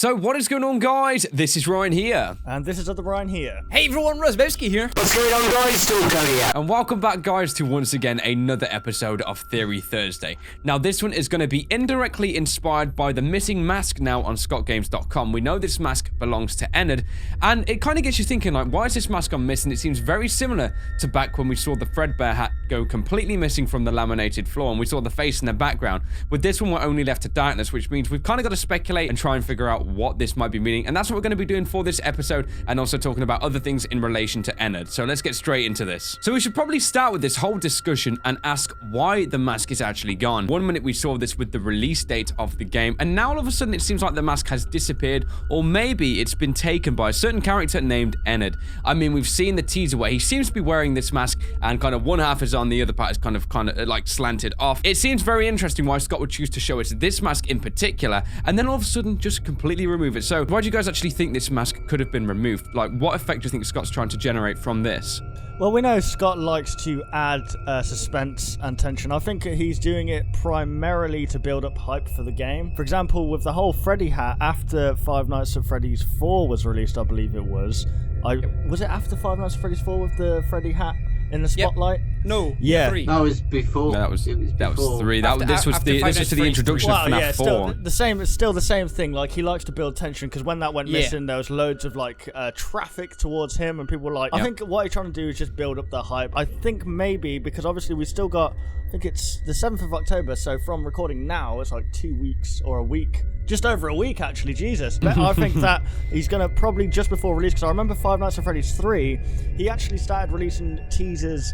So what is going on, guys? This is Ryan here. And this is other Ryan here. Hey everyone, Rosbowski here. What's going on, guys? Stalker here. And welcome back, guys, to once again another episode of Theory Thursday. Now, this one is going to be indirectly inspired by the missing mask now on ScottGames.com. We know this mask belongs to Ennard, and it kind of gets you thinking, like, why is this mask gone missing? It seems very similar to back when we saw the Fredbear hat go completely missing from the laminated floor, and we saw the face in the background. With this one, we're only left to darkness, which means we've kind of got to speculate and try and figure out what this might be meaning, and that's what we're going to be doing for this episode, and also talking about other things in relation to Ennard. So let's get straight into this. So we should probably start with this whole discussion and ask why the mask is actually gone. One minute we saw this with the release date of the game, and now all of a sudden it seems like the mask has disappeared, or maybe it's been taken by a certain character named Ennard. I mean, we've seen the teaser where he seems to be wearing this mask, and kind of one half is on, the other part is kind of like slanted off. It seems very interesting why Scott would choose to show us this mask in particular, and then all of a sudden just completely remove it. So why do you guys actually think this mask could have been removed? Like, what effect do you think Scott's trying to generate from this? Well, we know Scott likes to add suspense and tension. I think he's doing it primarily to build up hype for the game. For example, with the whole Freddy hat, after Five Nights at Freddy's 4 was released, I believe it was. Was it after Five Nights at Freddy's 4 with the Freddy hat in the spotlight? Yep. No. Yeah. 3. That was before. No, that was 3. This was to the introduction of FNAF 4. It's still the same thing. Like, he likes to build tension, because when that went missing, there was loads of like traffic towards him, and people were like, I think what he's trying to do is just build up the hype. I think maybe because obviously we still got, I think it's the 7th of October, so from recording now, it's like 2 weeks or a week. Just over a week, actually, Jesus. But I think that he's going to probably just before release, because I remember Five Nights at Freddy's 3, he actually started releasing teasers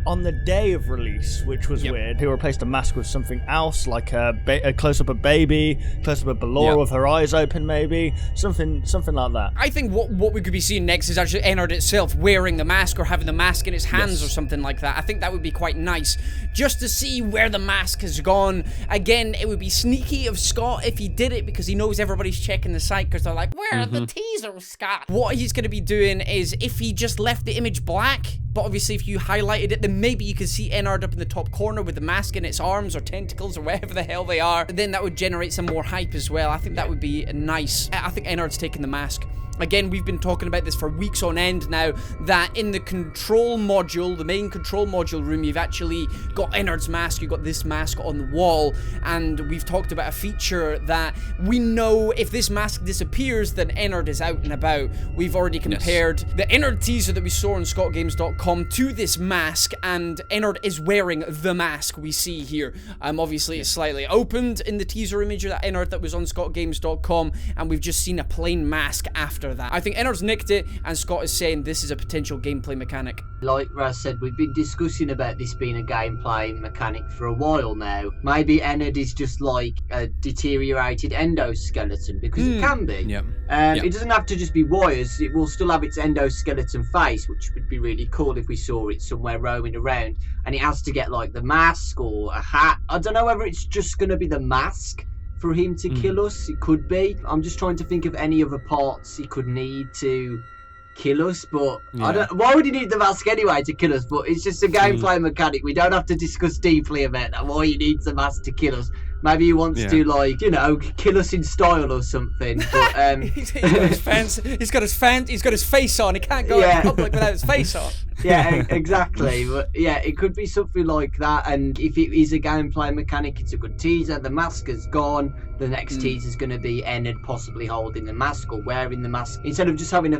on the day of release, which was weird. He replaced a mask with something else, like a close-up of Baby, close-up of Ballora with her eyes open, maybe. Something like that. I think what we could be seeing next is actually Ennard itself wearing the mask, or having the mask in his hands, or something like that. I think that would be quite nice, just to see where the mask has gone. Again, it would be sneaky of Scott if he did it, because he knows everybody's checking the site, because they're like, where are the teasers, Scott? What he's going to be doing is, if he just left the image black, but obviously if you highlighted it, then maybe you could see Ennard up in the top corner with the mask in its arms or tentacles or whatever the hell they are. Then that would generate some more hype as well. I think that would be nice. I think Ennard's taking the mask. Again, we've been talking about this for weeks on end now, that in the control module, the main control module room, you've actually got Ennard's mask, you've got this mask on the wall, and we've talked about a feature that we know if this mask disappears, then Ennard is out and about. We've already compared the Ennard teaser that we saw on ScottGames.com to this mask, and Ennard is wearing the mask we see here. Obviously, it's slightly opened in the teaser image of that Ennard that was on ScottGames.com, and we've just seen a plain mask after that. I think Ennard's nicked it, and Scott is saying this is a potential gameplay mechanic. Like Raz said, we've been discussing about this being a gameplay mechanic for a while now. Maybe Ennard is just like a deteriorated endoskeleton, because it can be. It doesn't have to just be wires. It will still have its endoskeleton face, which would be really cool if we saw it somewhere roaming around. And it has to get like the mask or a hat. I don't know whether it's just going to be the mask for him to kill us. It could be. I'm just trying to think of any other parts he could need to kill us, but I don't. Why would he need the mask anyway to kill us? But it's just a gameplay mechanic. We don't have to discuss deeply about that, why he needs the mask to kill us. Maybe he wants to, like, you know, kill us in style or something. But he's got his face on. He can't go out in public without his face on. Yeah, exactly. But yeah, it could be something like that. And if it is a gameplay mechanic, it's a good teaser. The mask is gone. The next teaser is going to be Ennard possibly holding the mask or wearing the mask, instead of just having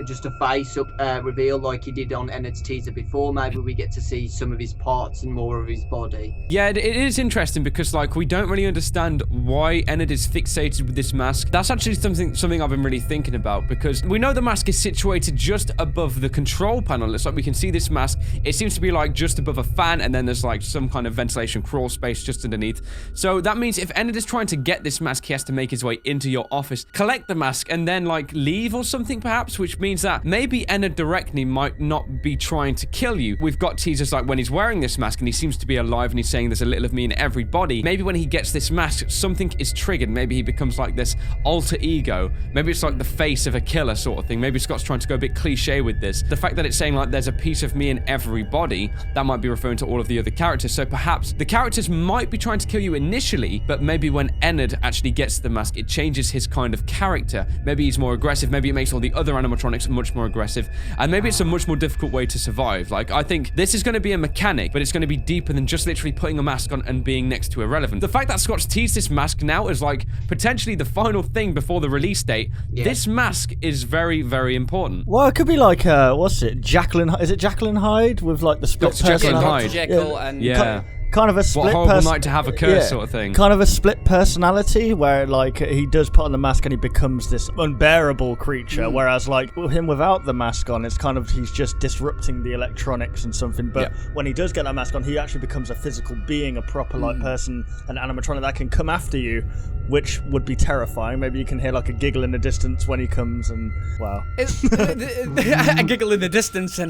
just a face up reveal like he did on Ennard's teaser before. Maybe we get to see some of his parts and more of his body. Yeah, it is interesting, because like we don't really understand why Ennard is fixated with this mask. That's actually something I've been really thinking about, because we know the mask is situated just above the control panel. It's like we can see this mask. It seems to be like just above a fan, and then there's like some kind of ventilation crawl space just underneath. So that means if Ennard is trying to get this mask, he has to make his way into your office, collect the mask, and then like leave or something perhaps, which means that maybe Ennard directly might not be trying to kill you. We've got teasers like when he's wearing this mask and he seems to be alive and he's saying there's a little of me in every body. Maybe when he gets this mask, something is triggered. Maybe he becomes like this alter ego. Maybe it's like the face of a killer sort of thing. Maybe Scott's trying to go a bit cliche with this. The fact that it's saying like there's a piece of me in every body, that might be referring to all of the other characters. So perhaps the characters might be trying to kill you initially, but maybe when Ennard actually gets the mask, it changes his kind of character. Maybe he's more aggressive, maybe it makes all the other animatronics much more aggressive, and maybe it's a much more difficult way to survive. Like, I think this is going to be a mechanic, but it's going to be deeper than just literally putting a mask on and being next to irrelevant. The fact that Scott's teased this mask now is like potentially the final thing before the release date. This mask is very, very important. Well, it could be like, what's it, Jacqueline, is it Jacqueline Hyde with like the split Jekyll and Dr. Hyde. Jekyll and... Kind of a split. What horrible night to have a curse sort of thing. Kind of a split personality where like he does put on the mask and he becomes this unbearable creature. Whereas like him without the mask on, it's kind of he's just disrupting the electronics and something. But when he does get that mask on, he actually becomes a physical being, a proper like person, an animatronic that can come after you, which would be terrifying. Maybe you can hear like a giggle in the distance when he comes, and wow, a giggle in the distance, and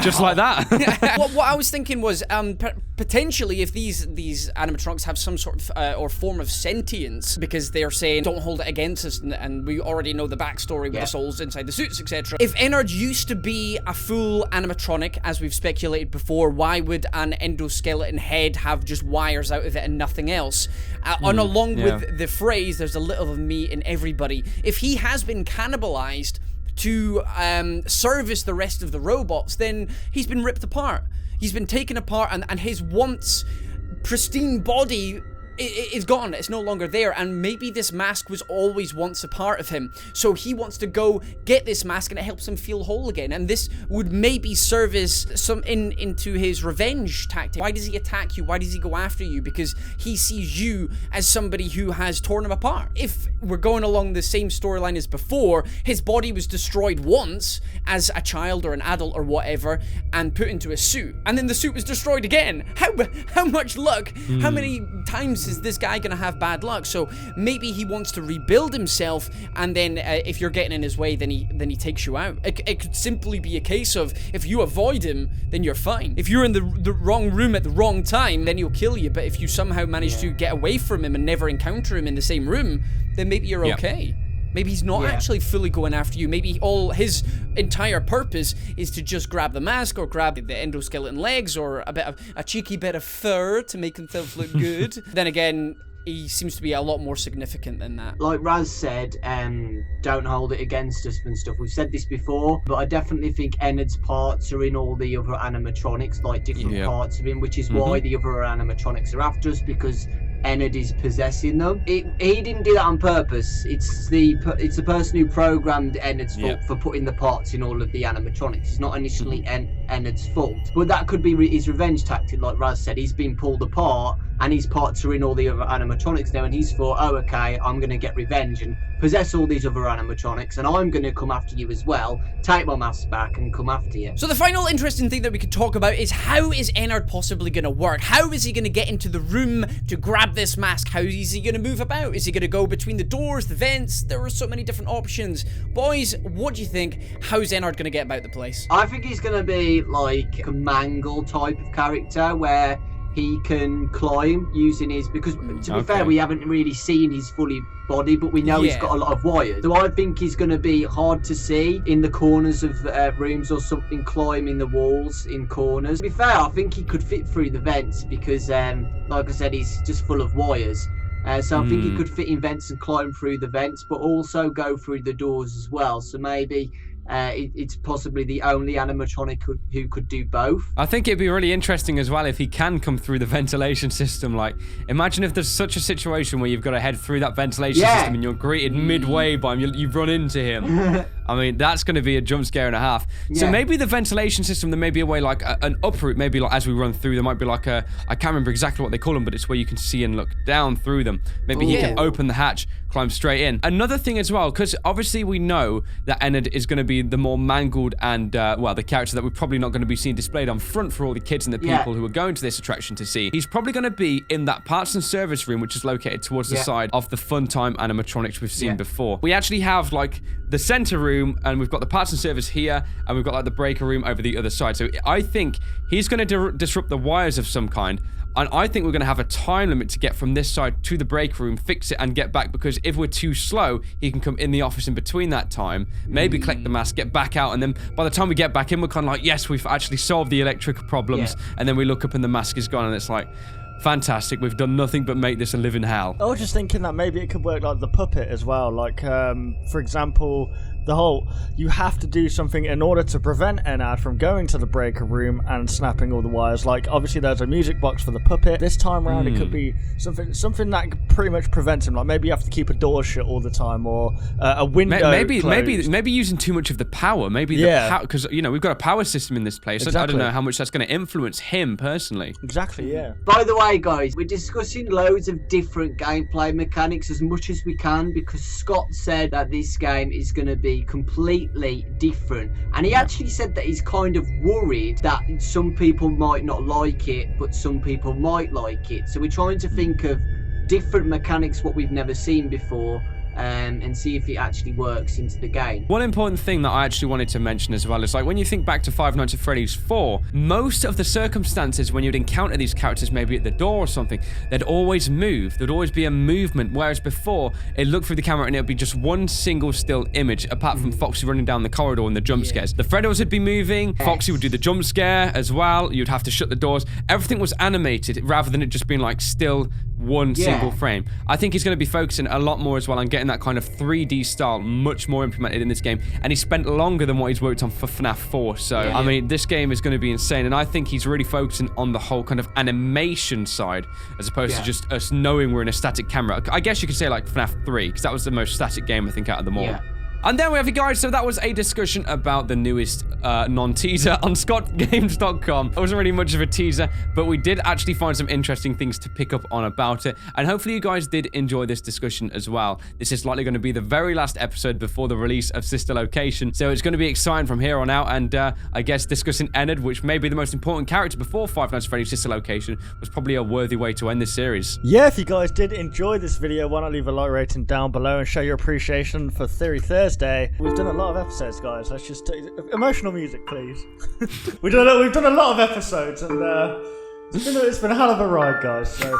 just like that. What I was thinking was potentially if these animatronics have some sort of or form of sentience, because they're saying don't hold it against us, and we already know the backstory with the souls inside the suits, etc. If Ennard used to be a full animatronic, as we've speculated before, why would an endoskeleton head have just wires out of it and nothing else? And along with the phrase, there's a little of me in everybody. If he has been cannibalized to service the rest of the robots, then he's been ripped apart. He's been taken apart, and his once pristine body is gone. It's no longer there, and maybe this mask was always once a part of him, so he wants to go get this mask and it helps him feel whole again, and this would maybe serve as some into his revenge tactic. Why does he attack you? Why does he go after you? Because he sees you as somebody who has torn him apart. If we're going along the same storyline as before, his body was destroyed once as a child or an adult or whatever and put into a suit, and then the suit was destroyed again. How much luck? How many times is this guy gonna have bad luck? So maybe he wants to rebuild himself, and then if you're getting in his way, then he takes you out. It could simply be a case of if you avoid him, then you're fine. If you're in the wrong room at the wrong time, then he'll kill you. But if you somehow manage to get away from him and never encounter him in the same room, then maybe you're okay. Maybe he's not actually fully going after you. Maybe all his entire purpose is to just grab the mask or grab the endoskeleton legs or a cheeky bit of fur to make himself look good. Then again, he seems to be a lot more significant than that. Like Raz said, don't hold it against us and stuff. We've said this before, but I definitely think Ennard's parts are in all the other animatronics, like different parts of him, which is why the other animatronics are after us, because Ennard is possessing them. He didn't do that on purpose. It's the person who programmed Ennard's fault for putting the parts in all of the animatronics. It's not initially Ennard's fault, but that could be his revenge tactic. Like Raz said, he's been pulled apart and his parts are in all the other animatronics now, and he's thought, oh okay, I'm gonna get revenge and possess all these other animatronics, and I'm gonna come after you as well, take my mask back and come after you. So the final interesting thing that we could talk about is, how is Ennard possibly gonna work? How is he gonna get into the room to grab this mask? How is he gonna move about? Is he gonna go between the doors, the vents? There are so many different options. Boys, what do you think? How's Ennard gonna get about the place? I think he's gonna be like a Mangle type of character where he can climb using his, because to be fair, we haven't really seen his fully body, but we know he's got a lot of wires. So I think he's going to be hard to see in the corners of rooms or something, climbing the walls in corners. To be fair, I think he could fit through the vents because, like I said, he's just full of wires. So I think he could fit in vents and climb through the vents, but also go through the doors as well. So maybe it's possibly the only animatronic who could do both. I think it'd be really interesting as well if he can come through the ventilation system. Like, imagine if there's such a situation where you've got to head through that ventilation system and you're greeted midway by him, you run into him. I mean, that's going to be a jump scare and a half. So maybe the ventilation system, there may be a way, like an uproute, maybe like as we run through, there might be like I can't remember exactly what they call them, but it's where you can see and look down through them. Maybe he can open the hatch, climb straight in. Another thing as well, because obviously we know that Ennard is going to be the more mangled and, well, the character that we're probably not going to be seeing displayed on front for all the kids and the people who are going to this attraction to see. He's probably going to be in that parts and service room, which is located towards the side of the Funtime animatronics we've seen before. We actually have, like, the center room room, and we've got the parts and service here, and we've got like the breaker room over the other side. So I think he's going to disrupt the wires of some kind. And I think we're going to have a time limit to get from this side to the break room, fix it, and get back. Because if we're too slow, he can come in the office in between that time, maybe collect the mask, get back out, and then by the time we get back in, we're kind of like, yes, we've actually solved the electric problems. Yeah. And then we look up and the mask is gone, and it's like, fantastic, we've done nothing but make this a living hell. I was just thinking that maybe it could work like the puppet as well. Like, for example, the whole, you have to do something in order to prevent Ennard from going to the breaker room and snapping all the wires. Like, obviously there's a music box for the puppet. This time around it could be something that pretty much prevents him. Like, maybe you have to keep a door shut all the time, or a window closed. Maybe using too much of the power. Maybe the power, because, you know, we've got a power system in this place. Exactly. I don't know how much that's going to influence him personally. Exactly, yeah. By the way, guys, we're discussing loads of different gameplay mechanics as much as we can, because Scott said that this game is going to be completely different, and he actually said that he's kind of worried that some people might not like it, but some people might like it. So we're trying to think of different mechanics what we've never seen before, and see if it actually works into the game. One important thing that I actually wanted to mention as well is, like, when you think back to Five Nights at Freddy's 4, most of the circumstances when you'd encounter these characters, maybe at the door or something, they'd always move. There'd always be a movement, whereas before, it'd look through the camera and it'd be just one single still image, apart from Foxy running down the corridor and the jump scares. The Freddos would be moving, Foxy would do the jump scare as well, you'd have to shut the doors. Everything was animated rather than it just being like still one single frame. I think he's going to be focusing a lot more as well on getting that kind of 3D style much more implemented in this game, and he spent longer than what he's worked on for FNAF 4. So I mean, this game is going to be insane, and I think he's really focusing on the whole kind of animation side as opposed to just us knowing we're in a static camera. I guess you could say like FNAF 3, because that was the most static game I think out of them all. And there we have it, guys. So that was a discussion about the newest non-teaser on ScottGames.com. It wasn't really much of a teaser, but we did actually find some interesting things to pick up on about it. And hopefully you guys did enjoy this discussion as well. This is likely going to be the very last episode before the release of Sister Location. So it's going to be exciting from here on out. And I guess discussing Ennard, which may be the most important character before Five Nights at Freddy's Sister Location, was probably a worthy way to end this series. Yeah, if you guys did enjoy this video, why not leave a like rating down below and show your appreciation for Theory Thursday. We've done a lot of episodes, guys. Let's just emotional music, please. we've done a lot of episodes, and it's been a hell of a ride, guys. So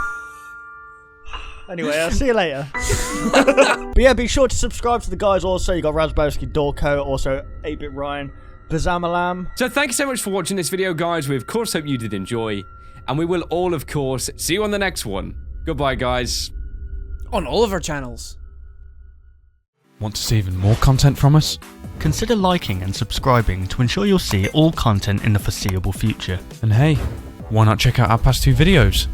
anyway, I'll see you later. But yeah, be sure to subscribe to the guys. Also, you got Razbowski, Dorko, also 8-Bit Ryan, Bazamalam. So thank you so much for watching this video, guys. We of course hope you did enjoy, and we will all of course see you on the next one. Goodbye, guys. On all of our channels. Want to see even more content from us? Consider liking and subscribing to ensure you'll see all content in the foreseeable future. And hey, why not check out our past 2 videos?